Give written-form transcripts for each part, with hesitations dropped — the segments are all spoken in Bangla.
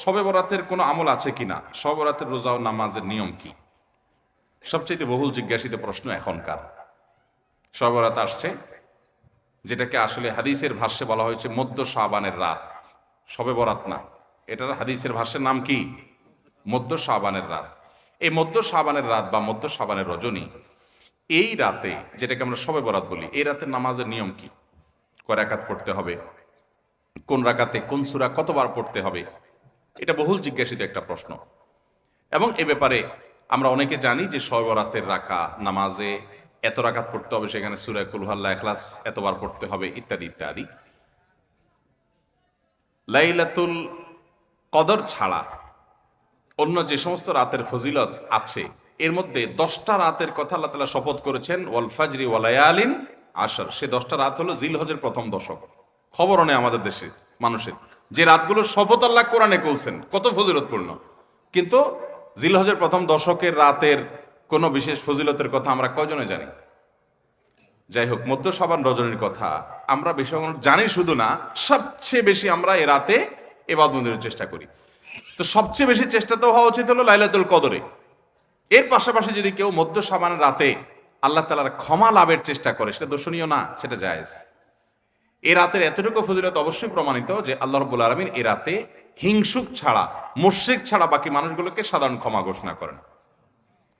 শবে বরাতের কোনো আমল আছে কিনা, শবে বরাতের রোজা ও নামাজের নিয়ম কি, সবচেয়ে বহুল জিজ্ঞাসিত প্রশ্ন এখনকার। শবে বরাত আসছে, যেটাকে আসলে হাদিসের ভাষ্যে বলা হয়েছে মধ্য শাবানের রাত, শবে বরাত না, এটার হাদিসের ভাষ্যের নাম কি? মধ্য শাবানের রাত। এই মধ্য শাবানের রাত বা মধ্য শাবানের রজনী, এই রাতে যেটাকে আমরা শবে বরাত বলি, এই রাতের নামাজের নিয়ম কি? কয় রাকাত পড়তে হবে, কোন রাকাতে কোন সূরা কতবার পড়তে হবে, এটা বহুল জিজ্ঞাসিত একটা প্রশ্ন। এবং এ ব্যাপারে আমরা অনেকে জানি যে শবে বরাতের নামাজে এত রাকাত পড়তে হবে, সেখানে সূরা কুল হুয়াল্লাহ, ইখলাস এতবার পড়তে হবে, ইত্যাদি ইত্যাদি। লাইলাতুল কদর ছাড়া অন্য যে সমস্ত রাতের ফজিলত আছে, এর মধ্যে 10টা রাতের কথা আল্লাহ তাআলা শপথ করেছেন, ওয়াল ফাজরি ওয়া লায়ালিন আশর। সে 10টা রাত হলো জিলহজের প্রথম দশক। খবরও নেই আমাদের দেশে মানুষের, যে রাতগুলোর শপথ আল্লাহ কোরআনে করছেন, কত ফজিলতপূর্ণ, কিন্তু জিলহজের প্রথম দশকের রাতের কোনো বিশেষ ফজিলতের কথা আমরা কয়জনে জানি? যাই হোক, মধ্য শাবান রজনীর কথা আমরা বেশি জানি শুধু না, সবচেয়ে বেশি আমরা এ রাতে ইবাদত বন্দেগীর চেষ্টা করি। তো সবচেয়ে বেশি চেষ্টা তো হওয়া উচিত হলো লাইলাতুল কদরে। এর পাশাপাশি যদি কেউ মধ্য শাবান রাতে আল্লাহ তাআলার ক্ষমা লাভের চেষ্টা করে, সেটা দর্শনীয় না, সেটা জায়েজ। এ রাতের এতটুকু ফজিলত অবশ্যই প্রমাণিত যে আল্লাহ রাব্বুল আলামিন এ রাতে হিংসুক ছাড়া, মুশরিক ছাড়া বাকি মানুষগুলোকে সাধারণ ক্ষমা ঘোষণা করেন।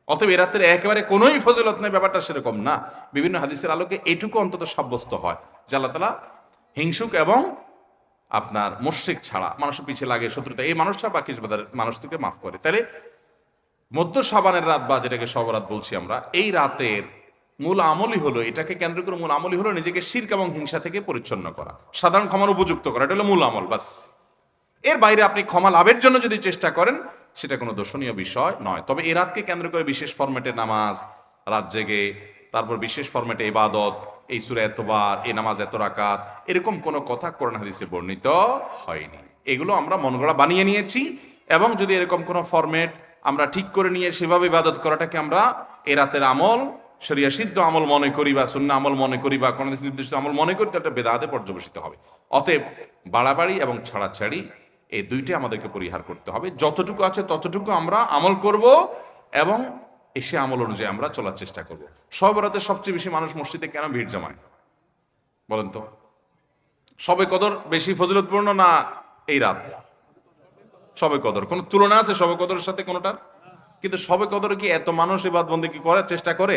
অতএব এ রাতের একেবারে কোনোই ফজিলত নেই, ব্যাপারটা সেরকম না। বিভিন্ন হাদিসের আলোকে এটুকু অন্তত সাব্যস্ত হয় যে আল্লাহ তাআলা হিংসুক এবং আপনার মুশরিক ছাড়া, মানুষের পিছিয়ে লাগে শত্রুতা, এই মানুষটা বাকি মানুষকে মাফ করে। তাহলে মধ্য শাবানের রাত বা যেটাকে শবরাত বলছি আমরা, এই রাতের মূল আমলই হলো, এটাকে কেন্দ্র করে মূল আমলই হলো নিজেকে শিরক এবং হিংসা থেকে পরিচ্ছন্ন করা, সাধারণ ক্ষমার উপযুক্ত করা। এটা হলো মূল আমল, বাস। এর বাইরে আপনি ক্ষমা লাভের জন্য যদি চেষ্টা করেন, সেটা কোনো দর্শনীয় বিষয় নয়। তবে এই রাতকে কেন্দ্র করে বিশেষ ফরম্যাটে নামাজ, রাত জেগে, তারপর বিশেষ ফরম্যাটে ইবাদত, এই সূরা এতবার, এই নামাজ এত রাকাত, এরকম কোনো কথা কোরআন হাদিসে বর্ণিত হয়নি। এগুলো আমরা মনগড়া বানিয়ে নিয়েছি। এবং যদি এরকম কোনো ফরম্যাট আমরা ঠিক করে নিয়ে সেভাবে ইবাদত করাটাকে আমরা এ রাতের আমল, শরিয়া সিদ্ধ আমল মনে করি বা সুন্নাহ আমল মনে করি বা কোন নির্দিষ্ট আমল মনে করি, তাহলে বেদাতে পর্যবেসিত হবে। অতএব বাড়াবাড়ি এবং ছাড়াছাড়ি এই দুইটাই আমাদেরকে পরিহার করতে হবে। যতটুকু আছে ততটুকু আমরা আমল করব এবং এসে আমল অনুযায়ী আমরা চলার চেষ্টা করব। শবে বরাতে সবচেয়ে বেশি মানুষ মসজিদে কেন ভিড় জমায় বলেন তো? শবে কদর বেশি ফজিলতপূর্ণ না এই রাত? শবে কদর কোনো তুলনা আছে শবে কদরের সাথে কোনোটার? কিন্তু শবে কদরে কি এত মানুষ ইবাদত বন্দেগী করার চেষ্টা করে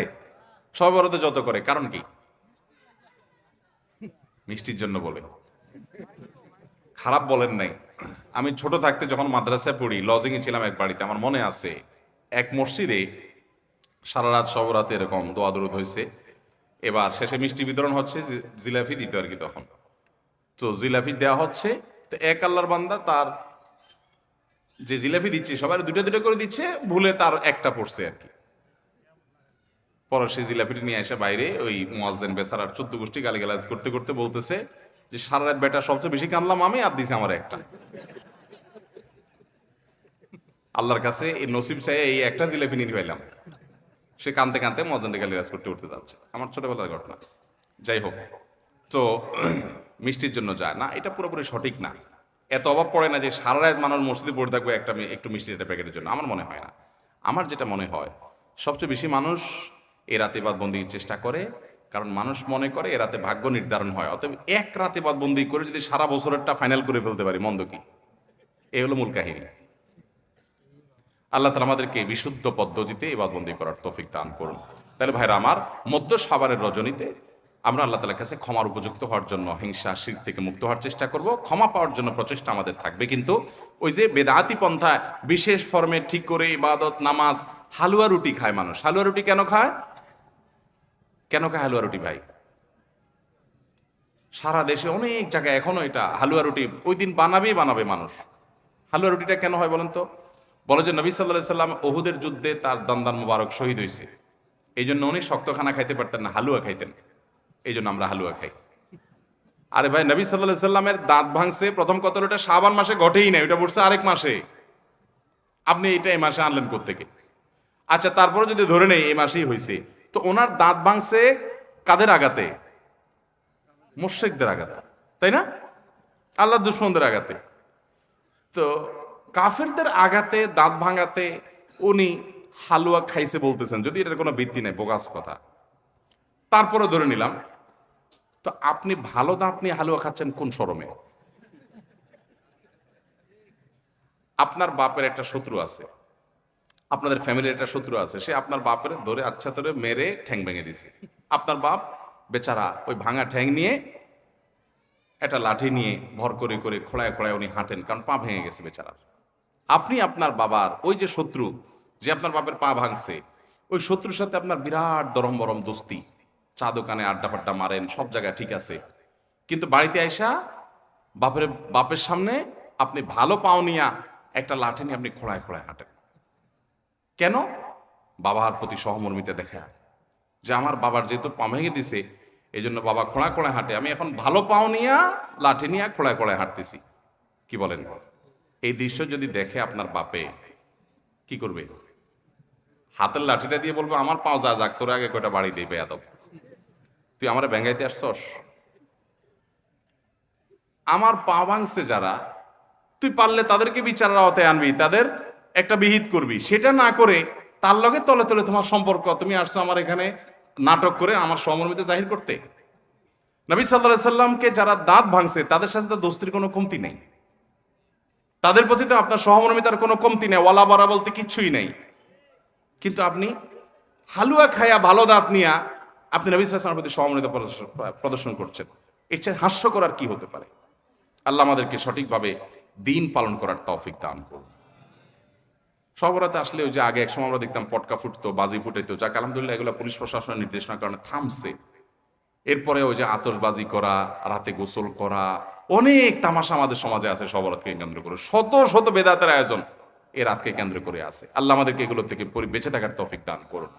শবে বরাতে যত করে? কারণ কি? মিষ্টির জন্য বলে, খারাপ বলেন নাই। আমি ছোট থাকতে যখন মাদ্রাসায় পড়ি, লজিংয়ে ছিলাম এক বাড়িতে, আমার মনে আছে এক মসজিদে সারা রাত শবে বরাতে এরকম দোয়া দরুদ হয়েছে। এবার শেষে মিষ্টি বিতরণ হচ্ছে, জিলাপি দিত আর কি তখন। তো জিলাপি দেওয়া হচ্ছে, তো এক আল্লাহর বান্দা তার যে জিলাপি দিচ্ছে সবাই দুটো দুটো করে দিচ্ছে, ভুলে তার একটা পড়ছে আর কি। পরে সেই জিলাপিটি নিয়ে এসে বাইরে ওই মুয়াজ্জিন বেচারার 14 গোষ্ঠী গালিগালাজ করতে করতে বলতেছে যে সারা রাত বেটা সবচেয়ে বেশি কানলাম আমি, আর দিছে আমার একটা। আল্লাহর কাছে এই নসিব চাই এই একটা জিলাপি নিয়ে পাইলাম। সে কানতে কানতে মুয়াজ্জিনকে গালিগালাজ করতে করতে যাচ্ছে। আমার ছোটবেলার ঘটনা। যাই হোক, তো মিষ্টির জন্য যায় না, এটা পুরোপুরি সঠিক না। এত অভাব পড়ে না যে সারা রাত মানুষ মসজিদে পড়ে থাকবে একটু মিষ্টির একটা প্যাকেটের জন্য, আমার মনে হয় না। আমার যেটা মনে হয়, সবচেয়ে বেশি মানুষ এ রাতে ইবাদত বন্দেগীর চেষ্টা করে, কারণ মানুষ মনে করে এ রাতে ভাগ্য নির্ধারণ হয়। অতএব এক রাতে ইবাদত বন্দেগী করে যদি সারা বছরেরটা ফাইনাল করে ফেলতে পারি, মন্দ কি? এই হলো মূল কাহিনী। আল্লাহ তাআলা আমাদেরকে বিশুদ্ধ পদ্ধতিতে ইবাদত বন্দেগী করার তৌফিক দান করুন। তাহলে ভাইরা আমার, মধ্য শাবানের রজনীতে আমরা আল্লাহ তাআলার কাছে ক্ষমার উপযুক্ত হওয়ার জন্য, হিংসা শিরক থেকে মুক্ত হওয়ার চেষ্টা করব। ক্ষমা পাওয়ার জন্য প্রচেষ্টা আমাদের থাকবে। কিন্তু ওই যে বেদাতি পন্থায় বিশেষ ফর্মে ঠিক করে ইবাদত, নামাজ, হালুয়া রুটি খায় মানুষ। হালুয়া রুটি কেন খায়? কেন খায় হালুয়া রুটি ভাই? সারা দেশে অনেক জায়গায় এখনো এটা হালুয়া রুটি ওই দিন বানাবে মানুষ। হালুয়া রুটিটা কেন হয় বলেন তো? বলে যে নবী সাল্লাল্লাহু আলাইহি সাল্লাম উহুদের যুদ্ধে তার দন্দান মোবারক শহীদ হয়েছে, এই জন্য উনি শক্ত খানা খাইতে পারতেন না, হালুয়া খাইতেন। এই জন্য আমরা হালুয়া খাই। আরে ভাই, নবী সাল্লাল্লাহু আলাইহি সাল্লামের দাঁত ভাঙছে প্রথম কত, ওটা শাবান মাসে ঘটেই না, ওটা পড়ছে আরেক মাসে। আপনি এটা এই মাসে আনলেন কোত্থেকে? আচ্ছা, তারপরে যদি ধরে নেই এই মাসেই হয়েছে, তো ওনার দাঁত ভাঙছে কাদের আঘাতে? মুশরিকদের আঘাতে, তাই না? আল্লাহর দুশমনদের আঘাতে। তো কাফেরদের আঘাতে দাঁত ভাঙাতে উনি হালুয়া খাইছে বলতেছেন, যদি এটার কোনো ভিত্তি নেই, বোগাস কথা। তারপরে ধরে নিলাম, তো আপনি ভালো দাঁত নিয়ে হালুয়া খাচ্ছেন কোন শরমে? আপনার বাপের একটা শত্রু আছে, আপনাদের ফ্যামিলির একটা শত্রু আছে, সে আপনার বাপের ধরে আচ্ছা ধরে মেরে ঠ্যাং ভেঙে দিছে। আপনার বাপ বেচারা ওই ভাঙা ঠ্যাং নিয়ে একটা লাঠি নিয়ে ভর করে করে খোড়ায় খোড়ায় উনি হাঁটেন, কারণ পা ভেঙে গেছে বেচারার। আপনি আপনার বাবার ওই যে শত্রু, যে আপনার বাপের পা ভাঙছে, ওই শত্রুর সাথে আপনার বিরাট দরম বরম দোস্তি, চা দোকানে আড্ডা ফাড্ডা মারেন, সব জায়গায় ঠিক আছে, কিন্তু বাড়িতে আইসা বাপের সামনে আপনি ভালো পাও নিয়া একটা লাঠি নিয়ে আপনি খোড়ায় খোড়ায় হাঁটেন। কেন? বাবার প্রতি সহমর্মিতা দেখা, যে আমার বাবার যেহেতু পা ভেঙে দিছে, এই জন্য বাবা খোঁড়া খোঁড়ায় হাঁটে, আমি এখন ভালো পাও নিয়া লাঠি নিয়ে খোঁড়ায় খোঁড়ায় হাঁটতেছি। কি বলেন? এই দৃশ্য যদি দেখে আপনার বাপে কি করবে? হাতের লাঠিটা দিয়ে বলবো, আমার পাও যা যাক, তোর আগে কয়টা বাড়ি দিবে এত, তুই আমার ব্যাঙ্গাইতে আসছস? আমার পা ভাঙছে যারা, তুই পারলে তাদেরকে বিচারের আওতায় আনবি, তাদের একটা বিহিত করবি। সেটা না করে তার লগে তলে তলে তোমার সম্পর্ক, তুমি আসছো আমার এখানে নাটক করে আমার সহমর্মিতা জাহির করতে। নবী সাল্লাল্লাহু আলাইহি সাল্লামকে যারা দাঁত ভাঙছে তাদের সাথে তো দোস্তির কোনো কমতি নেই, তাদের প্রতি তো আপনার সহমর্মিতার কোনো কমতি নেই, ওয়ালা বারা বলতে কিচ্ছুই নেই। কিন্তু আপনি হালুয়া খায়া ভালো দাঁত নিয়া আপনি নবী সাল্লাল্লাহু আলাইহি ওয়াসাল্লামের প্রতি সহমর্মিতা প্রদর্শন করছেন, এর চেয়ে হাস্যকর আর কি হতে পারে? আল্লাহ আমাদেরকে সঠিকভাবে দিন পালন করার তৌফিক দান করুন। সবরাতে আসলে ওই যে আগে একসময় আমরা দেখতাম পটকা ফুটতো, বাজি ফুটাইতো, যাক আলহামদুলিল্লাহ এগুলো পুলিশ প্রশাসনের নির্দেশনার কারণে থামছে। এরপরে ওই যে আতশবাজি করা, রাতে গোসল করা, অনেক তামাশা আমাদের সমাজে আছে সবরাতকে কেন্দ্র করে, শত শত বেদাতের আয়োজন এই রাতকে কেন্দ্র করে আছে। আল্লাহ আমাদেরকে এগুলো থেকে বেঁচে থাকার তৌফিক দান করুন।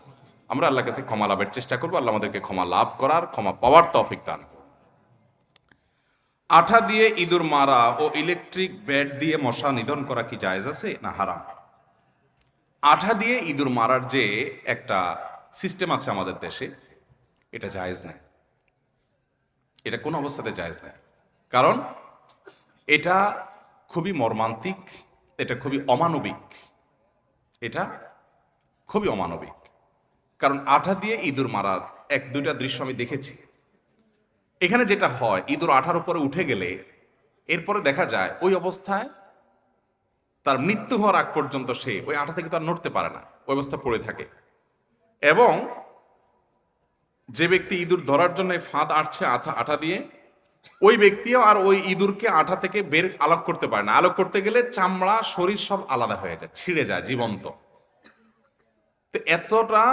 আমরা আল্লাহর কাছে ক্ষমা লাভের চেষ্টা করবো, আল্লাহ আমাদেরকে ক্ষমা লাভ করার, ক্ষমা পাওয়ার তৌফিক দান করুন। আঠা দিয়ে ইঁদুর মারা ও ইলেকট্রিক ব্যাট দিয়ে মশা নিধন করা কি জায়েজ আছে না হারাম? আঠা দিয়ে ইঁদুর মারার যে একটা সিস্টেম আছে আমাদের দেশে, এটা জায়েজ নাই, এটা কোন অবস্থাতে জায়েজ নাই। কারণ এটা খুবই মর্মান্তিক, এটা খুবই অমানবিক, এটা খুবই অমানবিক। কারণ আঠা দিয়ে ইঁদুর মারার এক দুইটা দৃশ্য আমি দেখেছি। এখানে যেটা হয়, ইঁদুর আঠার উপরে উঠে গেলে এরপরে দেখা যায় ওই অবস্থায় তার মৃত্যু হওয়ার আগ পর্যন্ত সে ওই আঠা থেকে তার নড়তে পারে না, ওই অবস্থা পড়ে থাকে। এবং যে ব্যক্তি ইঁদুর ধরার জন্য ফাঁদ আটছে আঠা দিয়ে, ওই ব্যক্তিও আর ওই ইঁদুরকে আঠা থেকে বের আলোক করতে পারে না। আলোক করতে গেলে চামড়া শরীর সব আলাদা হয়ে যায়, ছিঁড়ে যায় জীবন্ত। তো এতটা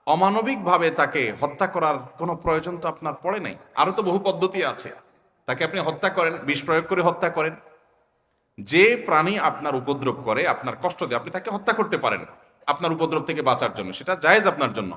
অমানবিক ভাবে তাকে হত্যা করার কোনো প্রয়োজন তো আপনার পড়ে নাই। আরো তো বহু পদ্ধতি আছে, তাকে আপনি হত্যা করেন, বিষ প্রয়োগ করে হত্যা করেন। যে প্রাণী আপনার উপদ্রব করে, আপনার কষ্ট দেয়, আপনি তাকে হত্যা করতে পারেন আপনার উপদ্রব থেকে বাঁচার জন্য, সেটা জায়েজ আপনার জন্য।